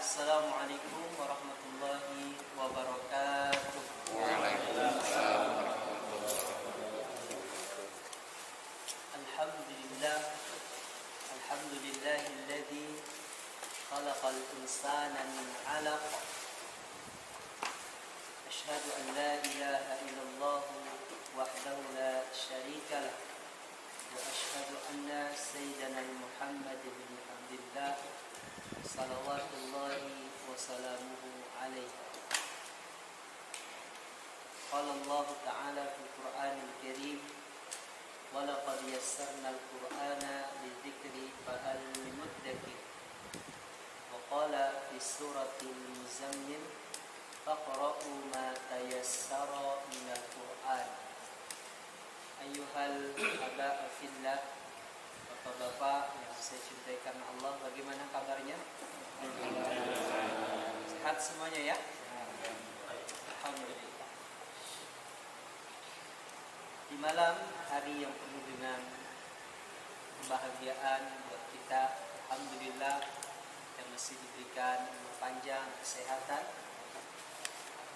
Assalamualaikum warahmatullahi wabarakatuh. Waalaikumsalam warahmatullahi wabarakatuh. Alhamdulillah. Alhamdulillahilladzi khalaqal insana min 'alaq. Asyhadu an la ilaha illallah wahdahu la syarika lah. Wa asyhadu anna sayyidana Muhammad bin Abdillah salawatullahi wa salamuhu alaihi. Qala Allah ta'ala fil Qur'anil Karim wa laqad yassarnal Qur'ana lidzikri fahal min muddakir. Wa qala fi suratil Muzammil faqra'u ma tayassara minal Qur'an. Ayyuhal aba'a fillah, bapak-bapak yang saya cintai karena Allah, bagaimana kabarnya? Sehat semuanya ya? Alhamdulillah. Di malam hari yang penuh dengan kebahagiaan buat kita, alhamdulillah yang masih diberikan umur panjang, kesehatan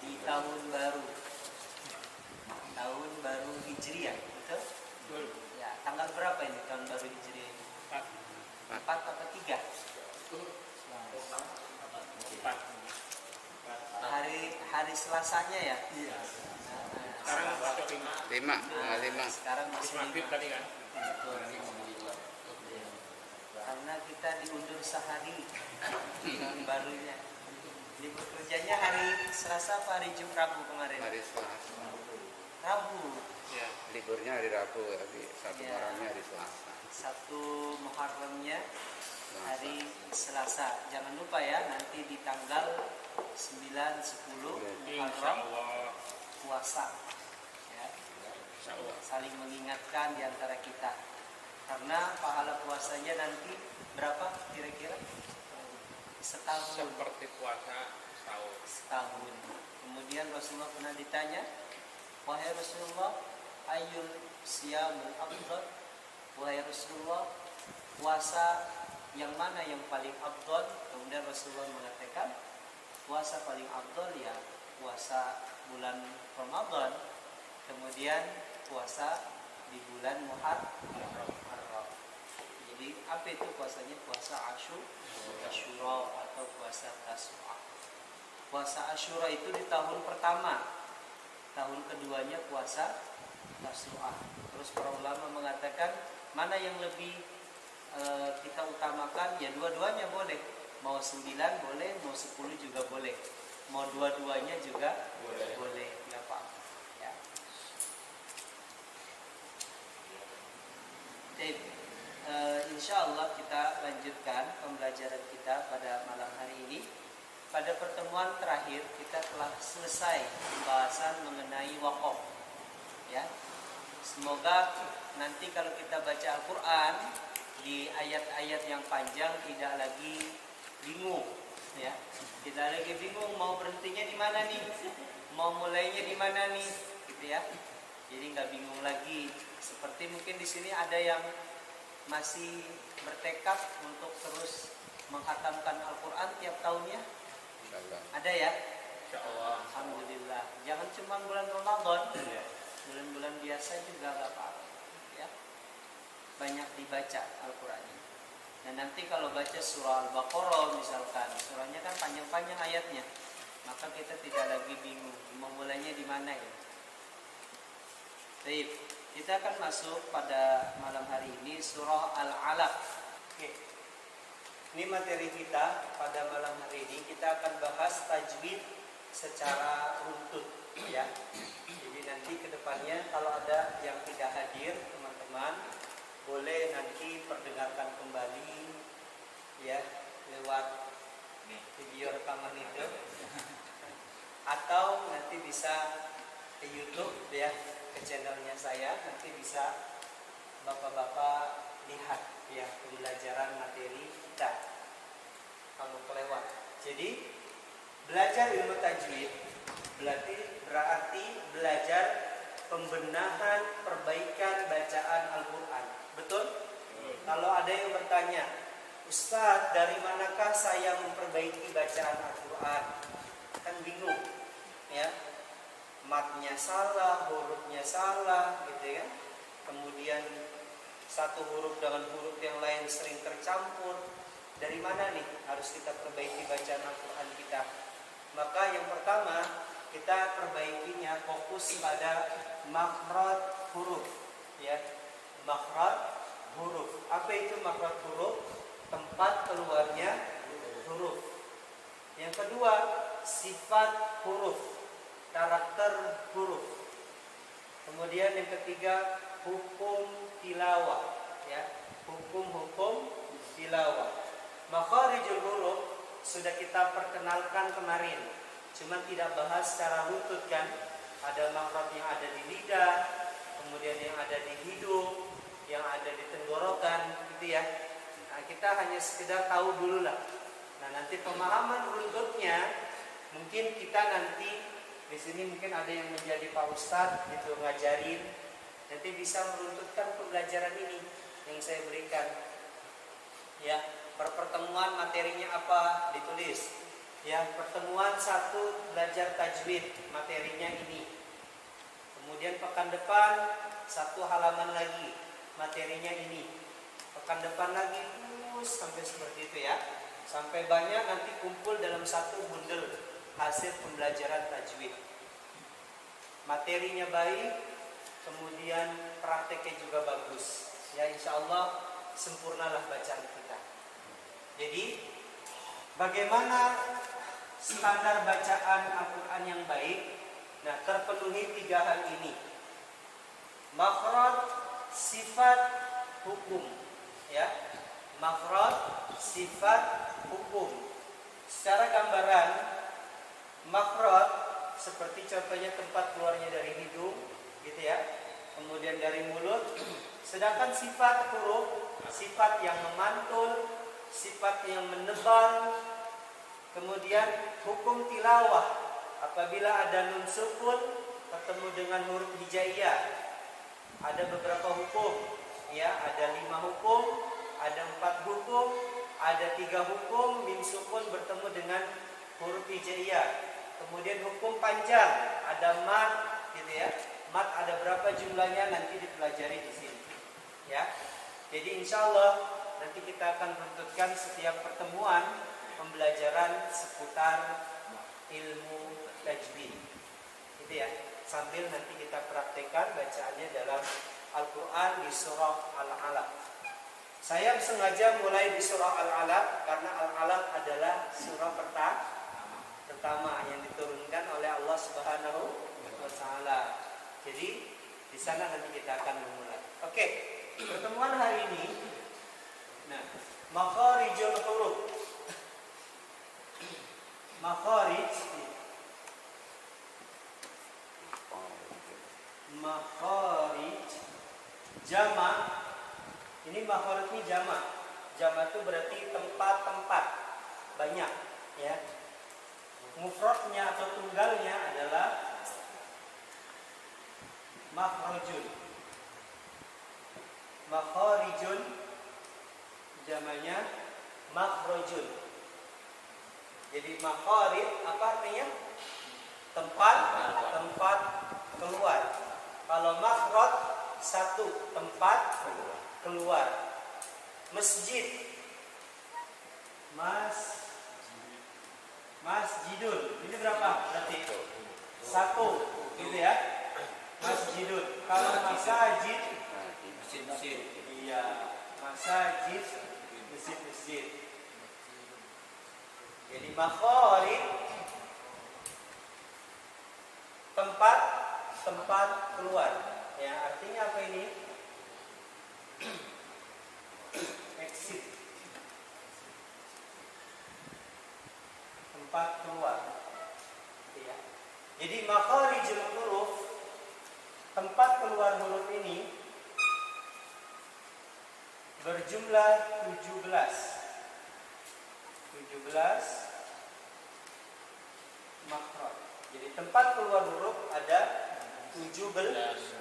di tahun baru Hijriah, betul? Ya, tanggal berapa ini tahun baru Hijriah ini? 4 atau 3? Hari Selasanya ya? Iya. Sekarang masuk 5. Sekarang masih maghrib 5. tadi kan. Karena kita diundur sehari tahun barunya. Libur kerjanya hari Selasa apa hari Rabu kemarin? Hari Selasa. Rabu. Ya. Liburnya hari Rabu, tapi satu Ya. Muharramnya hari Selasa. Satu Muharramnya hari Selasa. Jangan lupa ya, nanti di tanggal 9, 10 Muharram Insyaallah. puasa. Ya. Insyaallah. Saling mengingatkan di antara kita. Karena pahala puasanya nanti berapa kira-kira? Setahun. Seperti puasa Setahun. Kemudian Rasulullah pernah ditanya, wahai Rasulullah, ayyul siyamul afdal? Wahai Rasulullah, puasa yang mana yang paling afdal? Kemudian Rasulullah mengatakan, puasa paling afdal ya puasa bulan Ramadan. Kemudian puasa di bulan Muharram. Jadi apa itu puasanya? Puasa Asyura atau puasa Tasu'a. Puasa Asyura itu di tahun pertama. Tahun keduanya puasa Tasu'a. Terus para ulama mengatakan mana yang lebih kita utamakan? Ya dua-duanya boleh. Mau 9 boleh, mau 10 juga boleh. Mau dua-duanya juga boleh. Enggak apa-apa. Ya. Insya Allah kita lanjutkan pembelajaran kita pada malam hari ini. Pada pertemuan terakhir kita telah selesai pembahasan mengenai wakaf. Ya, semoga nanti kalau kita baca Al-Quran di ayat-ayat yang panjang tidak lagi bingung. Ya, tidak lagi bingung mau berhentinya di mana nih, mau mulainya di mana nih, gitu ya. Jadi nggak bingung lagi. Seperti mungkin di sini ada yang masih bertekad untuk terus menghatamkan Al-Quran tiap tahunnya? Insyaallah. Ada ya? Insyaallah. Alhamdulillah. Jangan cuma bulan Ramadan, bulan-bulan biasa juga gak apa-apa. Ya. Banyak dibaca Al-Qurannya. Dan nanti kalau baca surah Al-Baqarah misalkan, surahnya kan panjang-panjang ayatnya, maka kita tidak lagi bingung mau mulainya di mana ya. Baik. Kita akan masuk pada malam hari ini surah Al-Alaq. Oke. Ini materi kita pada malam hari ini. Kita akan bahas tajwid secara runtut ya. Jadi nanti kedepannya kalau ada yang tidak hadir teman-teman, boleh nanti perdengarkan kembali ya lewat video rekaman itu, atau nanti bisa ke YouTube ya, ke channelnya saya, nanti bisa bapak-bapak lihat ya pembelajaran materi kita kalau kelewat. Jadi belajar ilmu tajwid berarti belajar pembenahan, perbaikan bacaan Al-Quran. Betul? Kalau ada yang bertanya, Ustadz, dari manakah saya memperbaiki bacaan Al-Quran? Kan bingung, ya. Matnya salah, hurufnya salah, gitu ya. Kemudian satu huruf dengan huruf yang lain sering tercampur. Dari mana nih harus kita perbaiki bacaan Al-Quran kita? Maka yang pertama, kita perbaikinya fokus pada makhraj huruf, ya. Makhraj huruf. Apa itu makhraj huruf? Tempat keluarnya huruf. Yang kedua, sifat huruf, karakter huruf. Kemudian yang ketiga, hukum tilawah, ya. Hukum-hukum tilawah. Makharijul huruf sudah kita perkenalkan kemarin, cuman tidak bahas secara runtut kan. Ada makhraj yang ada di lidah, kemudian yang ada di hidung, yang ada di tenggorokan, gitu ya. Nah, kita hanya sekedar tahu dulu lah. Nah, nanti pemahaman runtutnya mungkin kita nanti di sini mungkin ada yang menjadi Pak Ustadz gitu ngajarin, nanti bisa meruntutkan pembelajaran ini yang saya berikan. Ya, pertemuan materinya apa ditulis. Ya, pertemuan 1 belajar tajwid, materinya ini. Kemudian pekan depan 1 halaman lagi, materinya ini. Pekan depan lagi terus sampai seperti itu ya. Sampai banyak nanti kumpul dalam 1 bundel hasil pembelajaran tajwid. Materinya baik, kemudian prakteknya juga bagus. Ya, insya Allah sempurnalah bacaan kita. Jadi bagaimana standar bacaan Al-Quran yang baik? Nah, terpenuhi 3 hal ini. Makhraj, sifat, hukum, ya. Makhraj, sifat, hukum. Secara gambaran, makhraj seperti contohnya tempat keluarnya dari hidung, gitu ya. Kemudian dari mulut. Sedangkan sifat huruf, sifat yang memantul, sifat yang menebal. Kemudian hukum tilawah, apabila ada nun sukun ketemu dengan huruf hijaiyah, ada beberapa hukum, ya, ada 5 hukum, ada 4 hukum, ada 3 hukum mim sukun bertemu dengan huruf hijaiyah. Kemudian hukum panjang, ada mat, gitu ya. Mat ada berapa jumlahnya nanti dipelajari di sini, ya. Jadi insya Allah nanti kita akan runtutkan setiap pertemuan pembelajaran seputar ilmu tajwid, gitu ya. Sambil nanti kita praktekkan bacaannya dalam Al-Quran di surah Al-Alaq. Saya sengaja mulai di surah Al-Alaq karena Al-Alaq adalah surah pertama yang diturunkan oleh Allah Subhanahu wa Ta'ala. Jadi di sana nanti kita akan memulai. Oke, pertemuan hari ini. Nah, makharijul huruf. Makharij jamak. Ini makharij ini jamak. Jamak itu berarti tempat-tempat, banyak, ya. Mufradnya atau tunggalnya adalah makhrajun. Makharijun jamaknya makhrajun. Jadi makharij apa artinya? Tempat keluar. Kalau makhraj 1 tempat keluar. Masjid, masjidun. Ini berapa berarti? 1, gitu ya. Masjidun. Kalau masajid, masjid. Iya, masajid, masjid. Jadi makharij tempat keluar. Ya, artinya apa ini? Exit. Tempat keluar. Ya. Jadi makharijul huruf, tempat keluar huruf ini berjumlah 17 makhraj. Jadi tempat keluar huruf ada 17.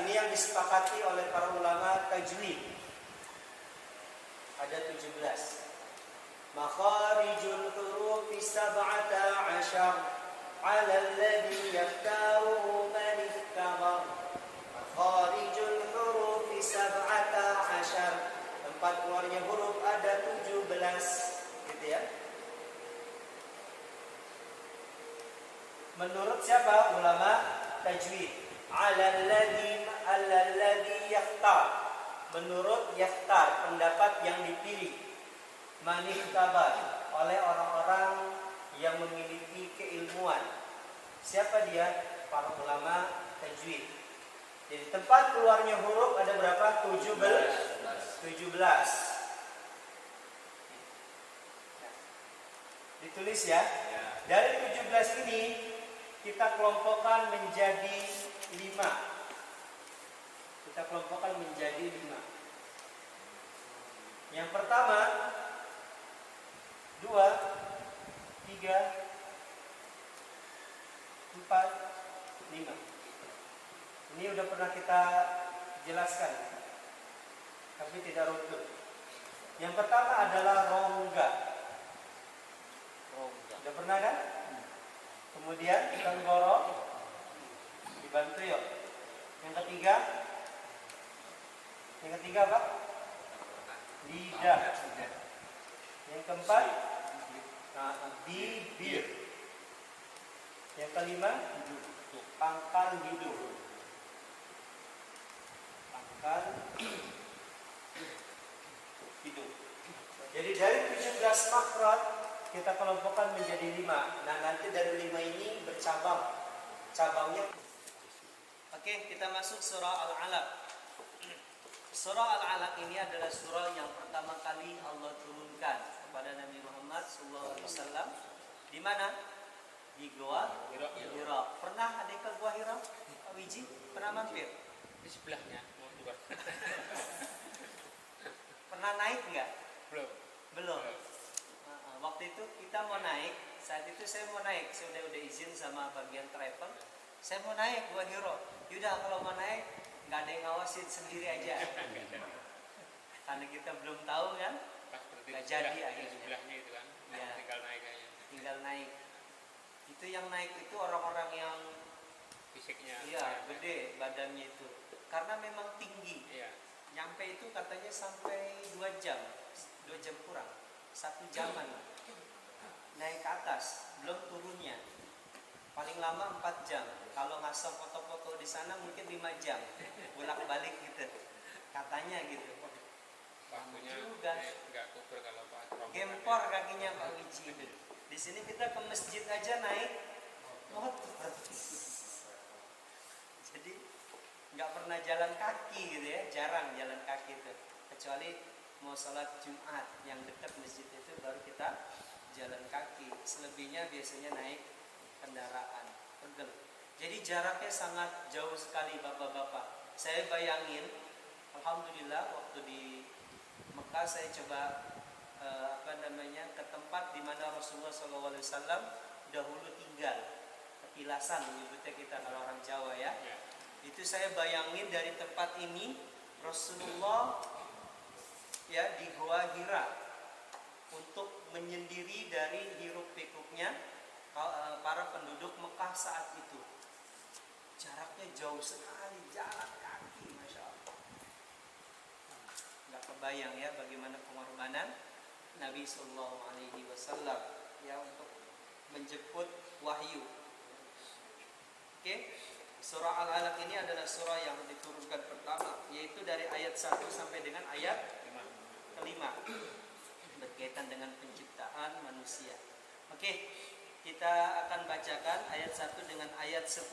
Ini yang disepakati oleh para ulama tajwid. ada 17. Makharijul hurufi sab'ata asyar 'ala alladhi yaktaruhu man ikhtabar. Makharijul hurufi sab'ata asyar. Tempat keluarnya huruf ada 17, gitu ya. Menurut siapa? Ulama tajwid. 'Ala alladhi yakhtar. Menurut yakhtar, pendapat yang dipilih. Manihtabar, oleh orang-orang yang memiliki keilmuan. Siapa dia? Para ulama tajwid. Jadi tempat keluarnya huruf ada berapa? 17. Ditulis ya. Dari 17 ini kita kelompokkan menjadi 5. Kita kelompokkan menjadi 5. Yang pertama 2, 3, 4, 5. Ini udah pernah kita jelaskan, tapi tidak runtut. Yang pertama adalah rongga. Udah pernah kan? Kemudian tenggorok, dibantu yuk. Yang ketiga apa? Lidah. Yang keempat, bibir. Yang kelima, pangkal hidung. Pangkal hidung. Jadi dari 17 makhraj kita kelompokkan menjadi 5. Nah, nanti dari 5 ini bercabang. Cabangnya. Oke, kita masuk surah Al-Alaq. Surah Al-Alaq ini adalah surah yang pertama kali Allah turunkan kepada Nabi Muhammad SAW. Di mana? Di Gua Hira. Pernah ada ke Gua Hira? Pak Wiji? Pernah mampir? Di sebelahnya mau keluar. Pernah naik nggak? Belum. Waktu itu kita mau naik. Saat itu saya mau naik. Saya udah izin sama bagian travel. Saya mau naik Gua Hira. Yaudah kalau mau naik nggak ada yang ngawasin, sendiri aja. Karena kita belum tahu kan. Nggak jadi akhirnya. Sebelahnya itu kan. Ya. Tinggal naik aja. Tinggal naik. Itu yang naik itu orang-orang yang Fisiknya. gede badannya itu. Karena memang tinggi. Iya. Nyampe itu katanya sampai 2 jam. 2 jam kurang. 1 jaman. Naik ke atas, belum turunnya. Paling lama 4 jam. Kalau ngasih foto-foto di sana mungkin 5 jam. Bolak-balik gitu. Katanya gitu. Waktunya Juga. nggak kukur kalau Pak. Gempor kakinya Pak Wiji. Di sini kita ke masjid aja naik motor. Jadi nggak pernah jalan kaki gitu ya, jarang jalan kaki itu. Kecuali mau sholat Jumat yang dekat masjid itu baru kita jalan kaki. Selebihnya biasanya naik kendaraan pegel. Jadi jaraknya sangat jauh sekali bapak-bapak. Saya bayangin, alhamdulillah waktu di Mekah saya coba ke tempat di mana Rasulullah SAW dahulu tinggal. Ketilasan menyebutnya kita kalau orang Jawa ya. Itu saya bayangin dari tempat ini Rasulullah ya di Gua Hira untuk menyendiri dari hiruk pikuknya para penduduk Mekah saat itu. Jaraknya jauh sekali, jalan kaki, masya Allah. Nggak kebayang ya bagaimana pengorbanan Nabi Sallallahu Alaihi Wasallam ya untuk menjemput wahyu. Oke, surah Al-Alaq ini adalah surah yang diturunkan pertama, yaitu dari ayat 1 sampai dengan ayat kelima, berkaitan dengan penciptaan manusia. Oke, kita akan bacakan ayat 1 dengan ayat 10.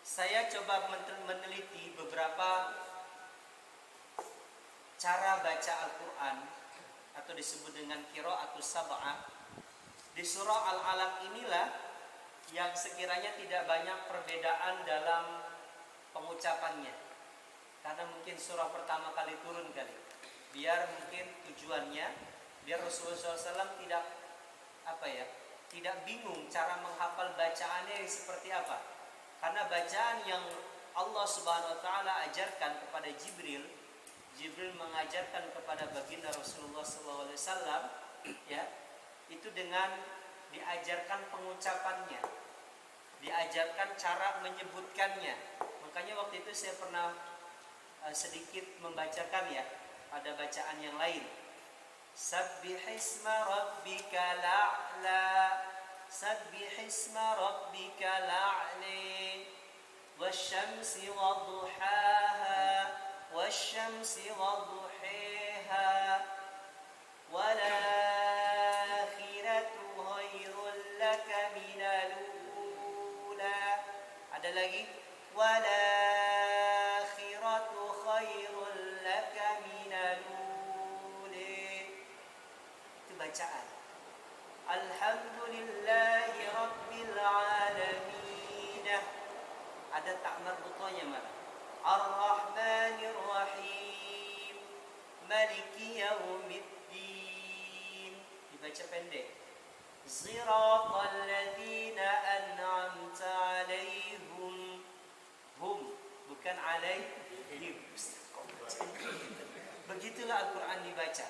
Saya coba meneliti beberapa cara baca Al-Quran atau disebut dengan qiraatus sab'ah. Di surah Al-Alaq inilah yang sekiranya tidak banyak perbedaan dalam pengucapannya. Karena mungkin surah pertama kali turun kali. Biar mungkin tujuannya biar Rasulullah SAW tidak bingung cara menghafal bacaannya seperti apa. Karena bacaan yang Allah Subhanahu wa taala ajarkan kepada Jibril Jibril mengajarkan kepada baginda Rasulullah SAW, ya, itu dengan diajarkan pengucapannya, diajarkan cara menyebutkannya. Makanya waktu itu saya pernah sedikit membacakan ya pada bacaan yang lain. Sabbihisma rabbikal a'la, sabbihisma rabbikal a'la, wasyamsi wadduhaha, wasyamsi wadduhiha, wal akhiratu khairul laka minal ula. Ada lagi, wal akhiratu khairul laka minal ula. Itu bacaan. Alhamdulillahi rabbil alamin. Ada tak marbutanya malah. Ar-Rahmanir Rahim, Maliki Yaumiddin. Dibaca pendek. Siratal ladzina an'amta 'alaihim. Hum, bukan alaihim. Begitulah Al-Quran dibaca.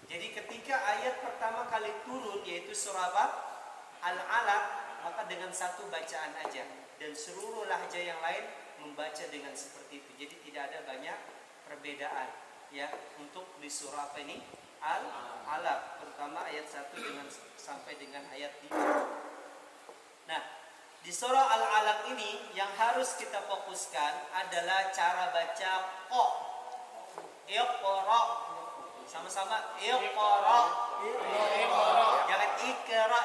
Jadi ketika ayat pertama kali turun, yaitu surah Al-Alaq, maka dengan satu bacaan aja, dan seluruh lahjah yang lain membaca dengan seperti itu. Jadi tidak ada banyak perbedaan ya untuk di surah apa ini? Al-Alaq, terutama ayat 1 dengan sampai dengan ayat 3. Nah, di surah Al-Alaq ini yang harus kita fokuskan adalah cara baca qa. Iqra. Sama-sama iqra. Jangan ikra,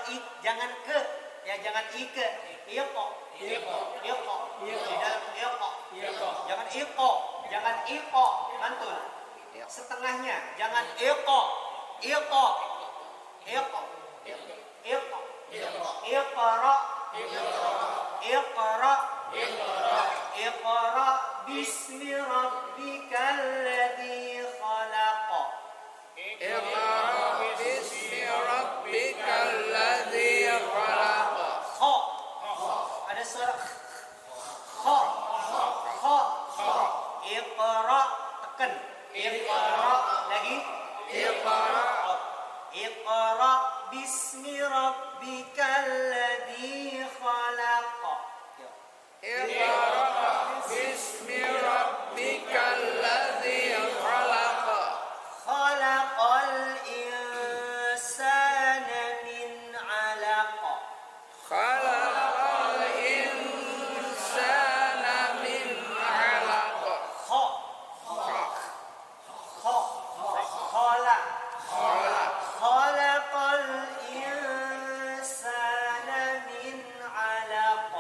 jangan ke. Ya, jangan ike. Iqa. Iqa. Di dalam iqa. Jangan iqa, jangan iqa, mantul. Setengahnya, jangan iqa. Iqa. Iqa. Iqa. Iqra. Iqra. Iqra bismi rabbikal ladzi khalaq. Iqra bismi rabbikal ladzi khalaq. Kha. Ada suara kha. Kha. Iqra, tekan. Iqra lagi. Iqra. Iqra bismi rabbikal ladzi khalaq. Iqra bismi rabbikal ladzi khalaq. Khalaqal insana min 'alaq. Khalaqal insana min 'alaq. Kha. Kha. Khalaq. Khalaqal insana min 'alaq.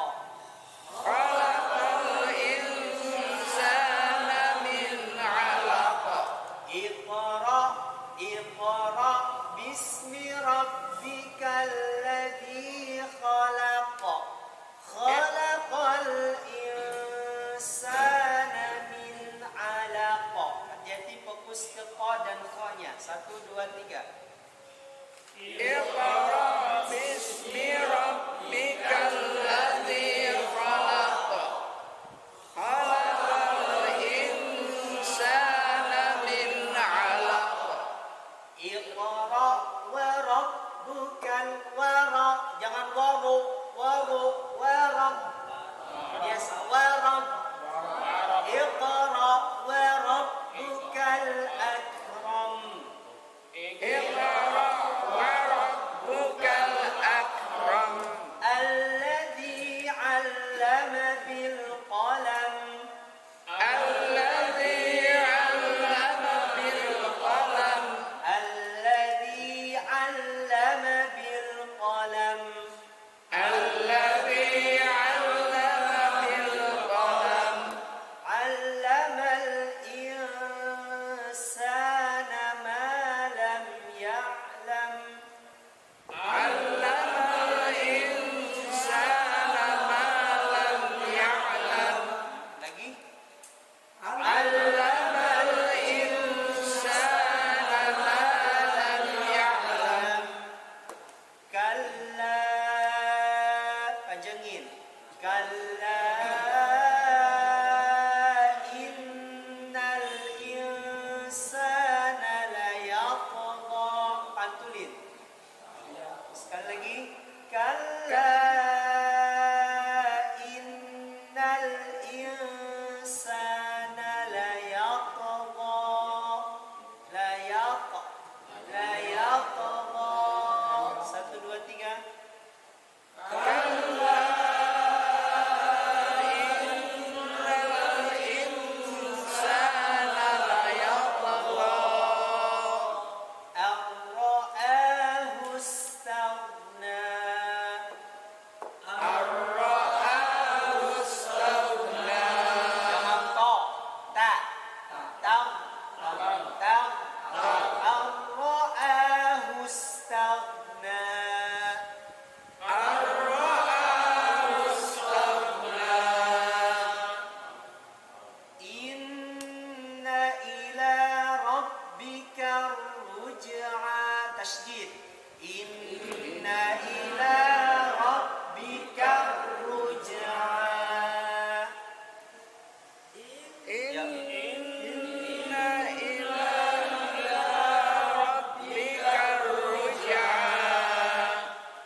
Khalaqal insana min 'alaq. Iqra. Iqra bismi rabbikal ladzi khalaq. Khalaqal insana min 'alaq. Hati-hati fokus ke qa dan kha-nya. 1 2 3. Iqra bismi rabbikal ladzi khalaq. Khalaqal insana min 'alaq. Iqra wa rabbukal wara. Jangan waru, waru, warab. Biasa warab. Iqra wa rabbukal akram. Iqra wa rabbuka tasydid. Inna ila rabbika ruj'a. Inna ila rabbika ruj'a.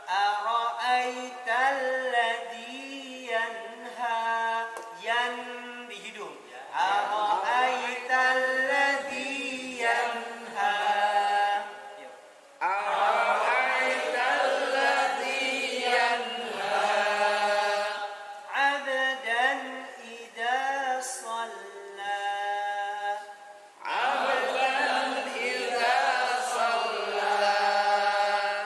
Ara'aital ladzi yanha. Yan di hidung. Ara'aital ladzi yanha. Ara'aital ladzi yanha. Abdan idza shalla. Abdan idza shalla.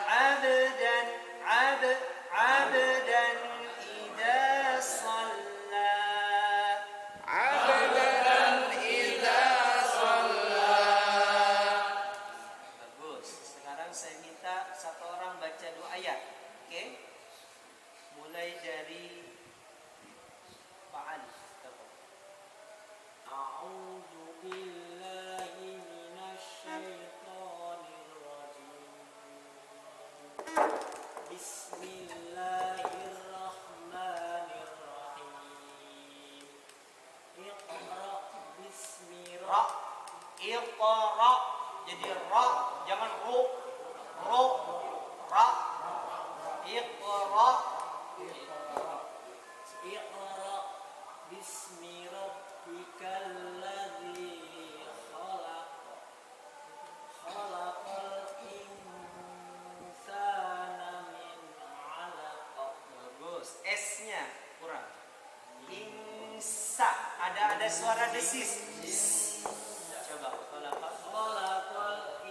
Abdan abdan idza shalla. Abdan idza shalla. Bagus. Sekarang saya minta satu orang baca 2 ayat. Oke? Mulai dari Pak Ali. A'udzu billahi minasy syaithanir rajim. Bismillahirrahmanirrahim. Iqra bismi rabbika. Iqra. Jadi ra, jangan ru. Ru, ra. Iqra. Iqra bismi rabbikal ladzi khalaq. Khalaqal insana min 'alaq. Bagus. S-nya kurang. Insa. Ada suara desis. Coba khalaqal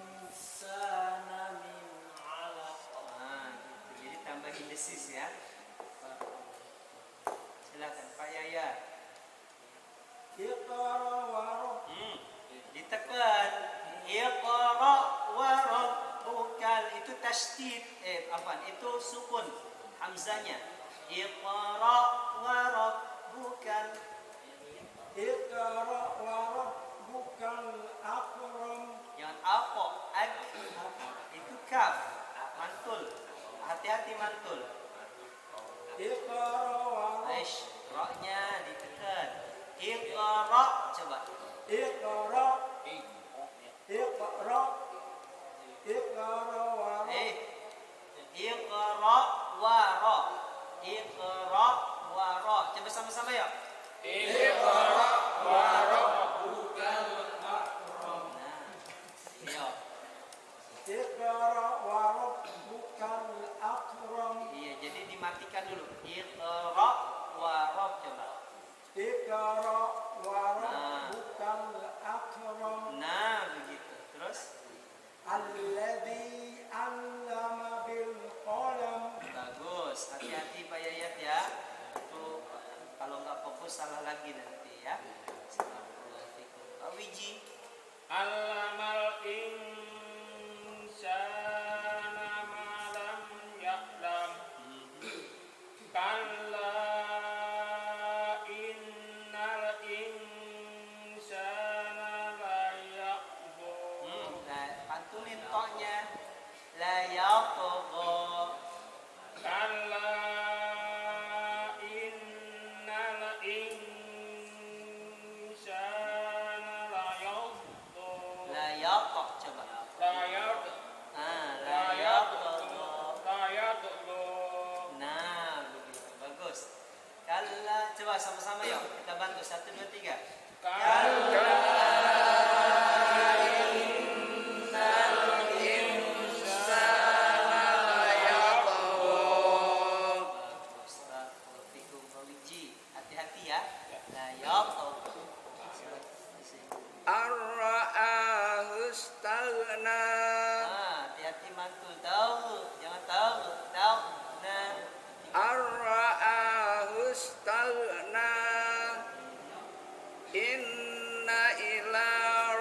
insana min 'alaq. Nah, gitu. Jadi tambahin desis ya. Silakan Pak Yaya. Iqra wa Ditekan. Iqra wa rabbukal. Itu tasydid. Itu sukun hamzanya. Iqra wa rabbukal. Iqra wa rabbukal akram. Jangan apa. Itu kaf. Mantul. Hati-hati mantul. Iqra wa Aish. Ra-nya ditekan. Iqra. Coba. Iqra. Iqra. Iqra wa Iqra wa ra. Iqra wa ra. Coba sama-sama ya. Iqra wa rabbukal akram. Nah. Iya. Iqra wa rabbukal akram. Iya, jadi dimatikan dulu. Iqra wa rabb coba. Iqra wa rabbukal akram. Nah, begitu. Terus Alladzi 'allama bil qalam. bagus. Hati-hati Pak Yayat ya. Itu kalau nggak fokus salah lagi nanti ya. Assalamualaikum. Pak Wiji. Allamal insana ma lam ya'lam. Kalla innal insana la ya'lamu. Nah, pantulin toknya. La yatgha. Kalla innal insana la yatgha. La yatgha coba. La yatgha. La yatgha. La yatgha. Nah, begitu. Bagus. Kalla coba sama-sama yuk. Kita bantu 1 2 3. Bagus. Fikum Wiji. Hati-hati ya. La yatgha. Ar-ra'ahu istaghna. Hati-hati mantul. Tahu, jangan tahu. Tahu. Nah, Ar-ra'ahu istaghna. Inna ila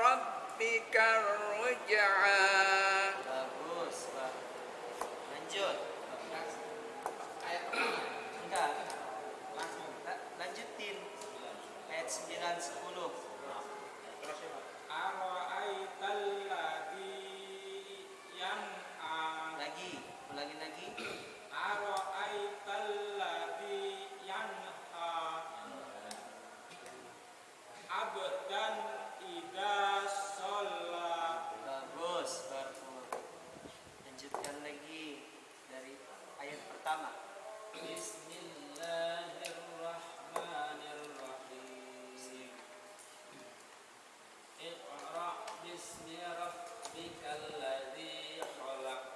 rabbika ruj'a. bagus, Pak. Lanjut. Enggak. Lanjutin. Ayat 9 10. dan idza shalla. Bagus, barakallahu. Lanjutkan lagi dari ayat pertama. Bismillahirrahmanirrahim. Iqra bismi rabbikal ladzi khalaq.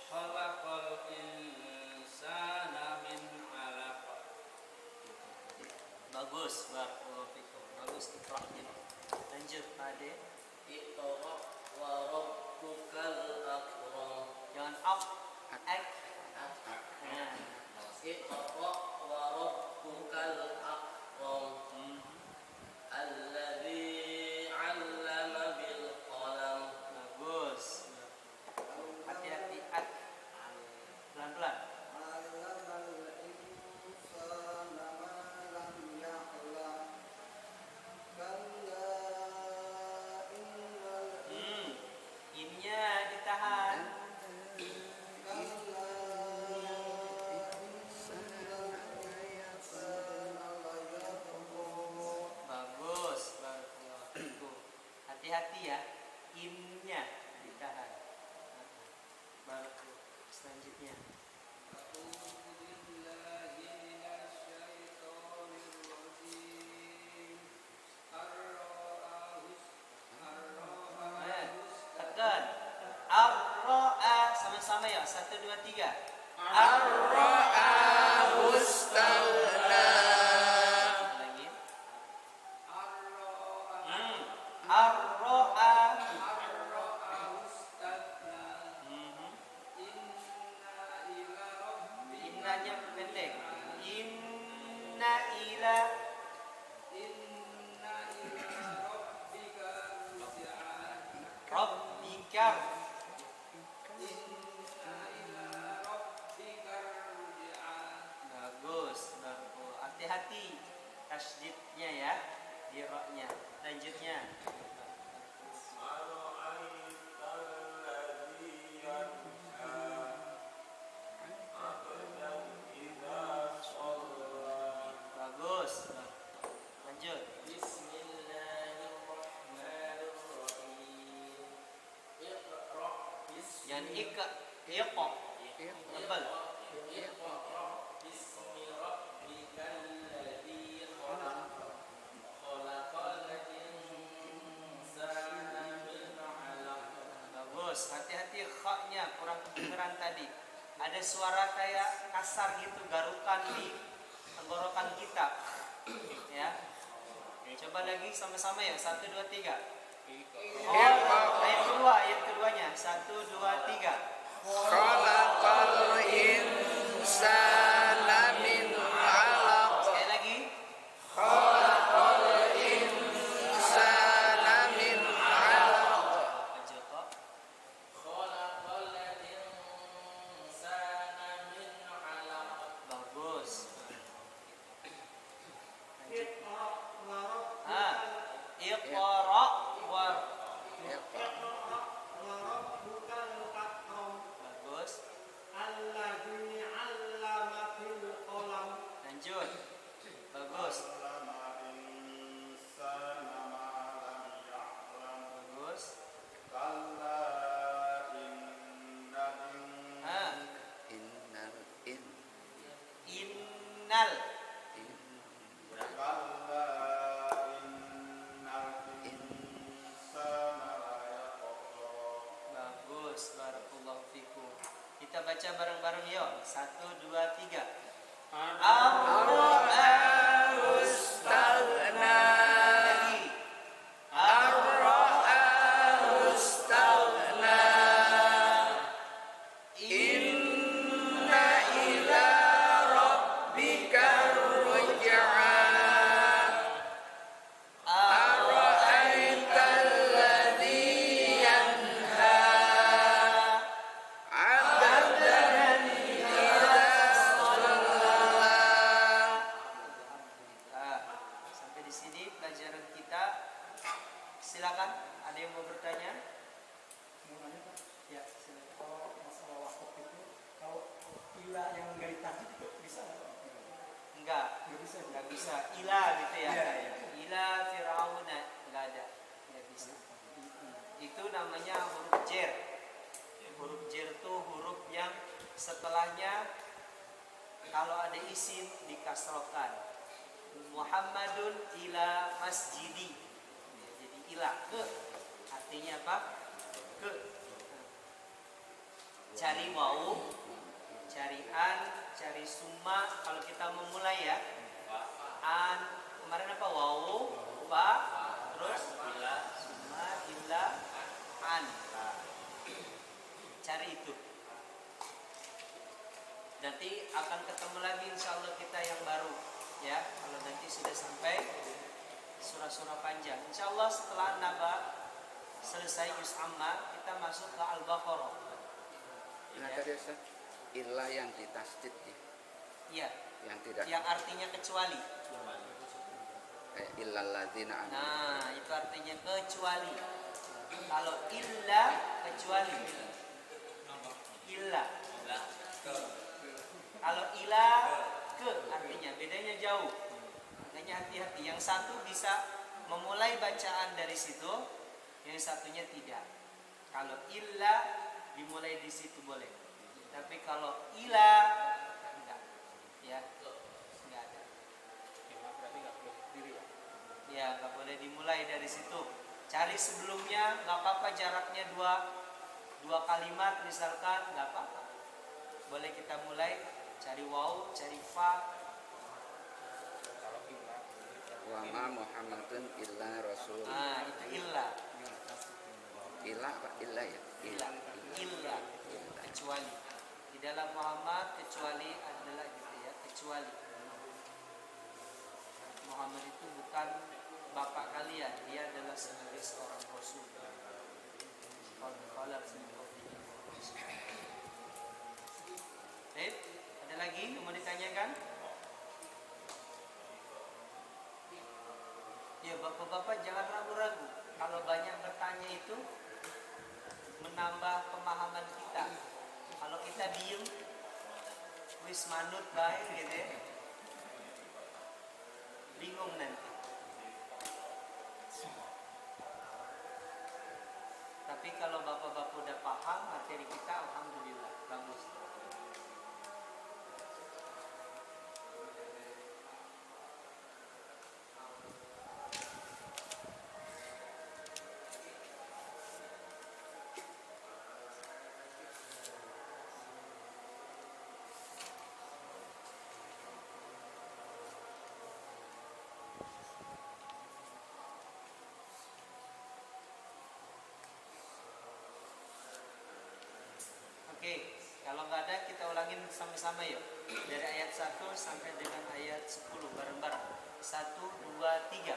Khalaqal insana min 'alaq. Bagus, barakallahu fikum. Bagus ikra'nya. Lanjut, Ade. Iqra wa rabbukal akram. Jangan ak. Nah. Iqra wa rabbukal akram. Alladzi 'allama bil qalam. Bagus. Hati-hati ak. Pelan-pelan. Innya ditahan. Bagus, barakallahu fikum. Hati-hati ya. Innya ditahan. Barakallahu. Selanjutnya. Tekan. Ar-ra'a sama-sama ya. 1 2 3. Ar-ra'ahu istaghna. Lagi. Ar-ra'a. Innanya pendek. Inna ila rabbika. Bagus, bagus. Hati-hati tasydidnya ya, di ra-nya. Lanjutnya. Bagus. Lanjut. Bismillahirrahmanirrahim. Iqra bismi Jangan iqa. Tebal. Iqra bismi rabbikal ladzi khalaq. Khalaqal insana min 'alaq. Bagus. Hati-hati kha-nya kurang kedengeran tadi. Ada suara kayak kasar gitu, garukan di tenggorokan kita. Ya. Coba lagi sama-sama ya. 1 2 3. Ayat keduanya. 1 2 3. Khalaqal insana min 'alaq. Sekali lagi. Khalaqal insana min 'alaq. Lanjut kok. Khalaqal insana min 'alaq. Bagus. Lanjut. Iqra wa Iqra wa rabbukal akram. bagus. Alladzi 'allama bil qalam. Lanjut. Bagus. Bagus. Innal. Bagus. Barakallahu fikum. Kita baca bareng-bareng yuk. 1 2 3. Ar-ra'ahu istaghna. Lagi. Ar-ra'ahu istaghna. Inna ila rabbika ruj'a. Ara'aita alladhi yanha 'abdan idza shalla. Sampai di sini pelajaran kita. Silakan. Ada yang mau bertanya? Mau nanya, Pak? Ya, silakan. Kalau masalah wakaf itu, kalau ila yang nggak ditajuk itu bisa nggak, Pak? Enggak. Nggak bisa. Enggak bisa. Ila gitu ya. Iya, iya. ila fir'auna, nggak ada, nggak bisa. Itu namanya huruf jer. Huruf jer itu huruf yang setelahnya kalau ada isim dikasrokan. Muhammadun ila masjidi, jadi ila ke, artinya apa? Ke. Cari wau, cari an, cari summa. Kalau kita memulai ya, an, kemarin apa? Wau, fa, terus summa, illa, an. Cari itu. Nanti akan ketemu lagi insya Allah kita yang baru ya. Kalau nanti sudah sampai surah-surah panjang, insya Allah setelah Naba selesai juz amma, kita masuk ke Al-Baqarah. Nah tadi Ustaz, ilah yang ditasdid ya, Iya. yang tidak Yang artinya kecuali. kayak illal ladzina amanu. Nah, itu artinya kecuali. Kalau illa kecuali. Illa. Kalau ila ke artinya bedanya jauh. Makanya hati-hati. Yang satu bisa memulai bacaan dari situ, yang satunya tidak. Kalau illa dimulai di situ boleh. Tapi kalau ila enggak. Ya. Enggak ada. Ya, enggak boleh dimulai dari situ. Cari sebelumnya, enggak apa-apa jaraknya dua kalimat misalkan, enggak apa-apa. Boleh kita mulai cari waw, cari fa. Wa ma Muhammadun illa rasul. Nah, itu illa. Illa apa? Illa ya. Illa. Kecuali. Di dalam Muhammad kecuali adalah gitu ya, kecuali. Muhammad itu bukan bapak kalian, dia adalah sebagai seorang rasul. Ada lagi yang mau ditanyakan? Ya bapak-bapak jangan ragu-ragu. Kalau banyak bertanya itu menambah pemahaman kita. Kalau kita diem, wis manut baik gitu ya, bingung nanti. Tapi kalau bapak-bapak udah paham materi kita, alhamdulillah bagus. Oke, kalau nggak ada kita ulangin sama-sama yuk. Dari ayat 1 sampai dengan ayat 10 bareng-bareng. 1, 2, 3.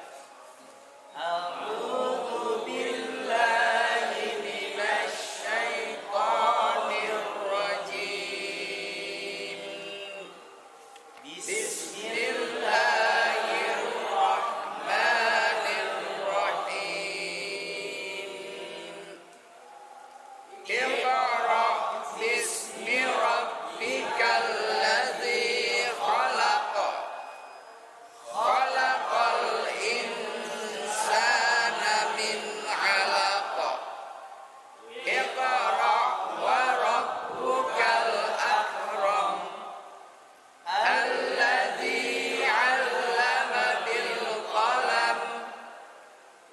A'udzu billahi minasy syaithanir rajim. Bismillahirrahmanirrahim. Iqra bismi rabbikal ladzi khalaq. Khalaqal insana min 'alaq. Iqra wa rabbukal akram. Alladzi 'allama bil qalam.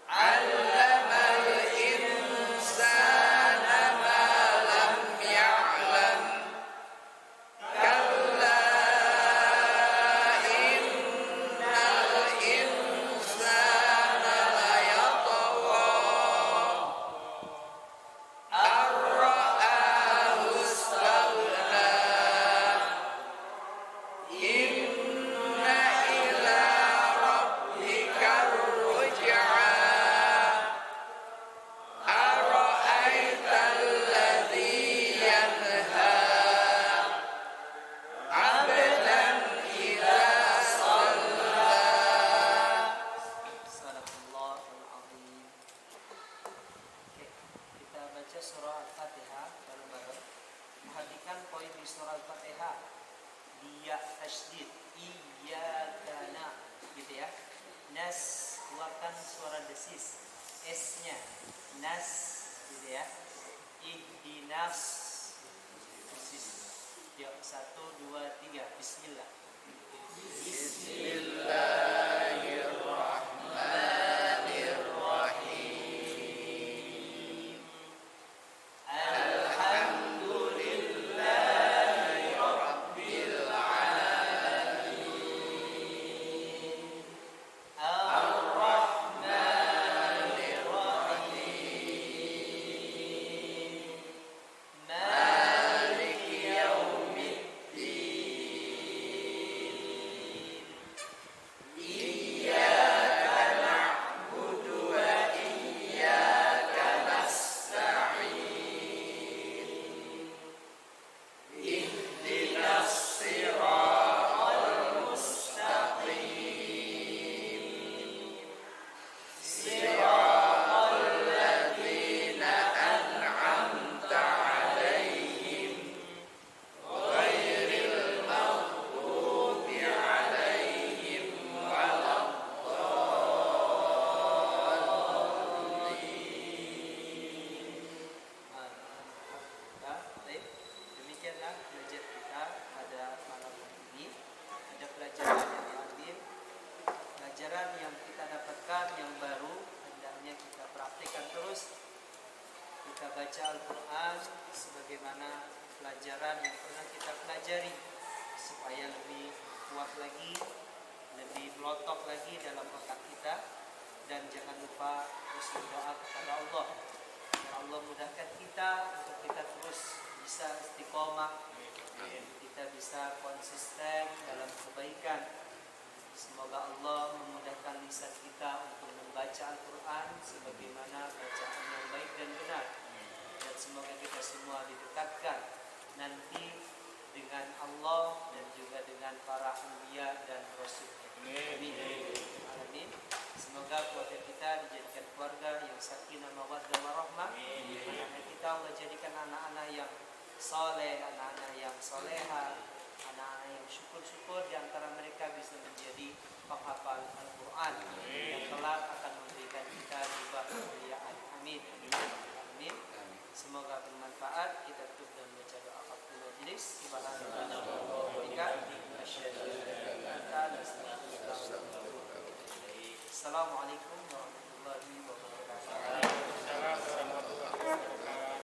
'Allamal insana ma lam ya'lam. Kalla innal insana layatgha ar-ra'ahu istaghna. Inna ila rabbikar ruj'a. Ara'aital ladzi yanha 'abdan idza shalla. Sadaqallahul azim. Oke, kita baca surah Al-Fatihah bareng-bareng. Perhatikan poin di surah Al-Fatihah. Dia tasydid, iyyaka na, gitu ya. keluarkan suara desis S-nya. Nas gitu ya. Ihdinas. Desis. Yuk, 1, 2, 3. Bismillah. Bismillahirrahmanirrahim. Rabbil alamin. Ar-Rahmanir Rahim. Maliki yaumiddin. Iyyaka na'budu wa iyyaka nasta'in. Ihdinas siratal mustaqim. Siratal ladzina an'amta 'alaihim ghairil maghdubi 'alaihim Baik, demikianlah belajar kita pada malam hari ini. Ada pelajaran yang diambil, pelajaran yang kita dapatkan yang baru, hendaknya kita praktikkan terus. Kita baca Al-Quran sebagaimana pelajaran yang pernah kita pelajari, supaya lebih kuat lagi, lebih melotok lagi dalam otak kita. Dan jangan lupa terus berdoa kepada Allah, agar Allah mudahkan kita untuk kita terus bisa istiqomah, kita bisa konsisten dalam kebaikan. Semoga Allah memudahkan lisan kita untuk membaca Al-Quran sebagaimana bacaan yang baik dan benar. Dan semoga kita semua didekatkan nanti dengan Allah dan juga dengan para anbiya dan rasulnya. Amin. Amin. Semoga keluarga kita dijadikan keluarga yang sakinah mawaddah warahmah. Anak kita Allah jadikan anak-anak yang soleh, anak-anak yang soleha, anak-anak yang syukur-syukur. Di antara mereka bisa menjadi penghafal Al-Quran yang kelak akan memberikan kita juga kemuliaan. Amin. Amin. Semoga bermanfaat. Kita tutup dan baca doa kafaratul majelis. Subhanallah wa bihamdihi asyhadu an la ilaha illa anta astaghfiruka wa atubu ilaik. Assalamualaikum warahmatullahi wabarakatuh. Waalaikumsalam warahmatullahi wabarakatuh.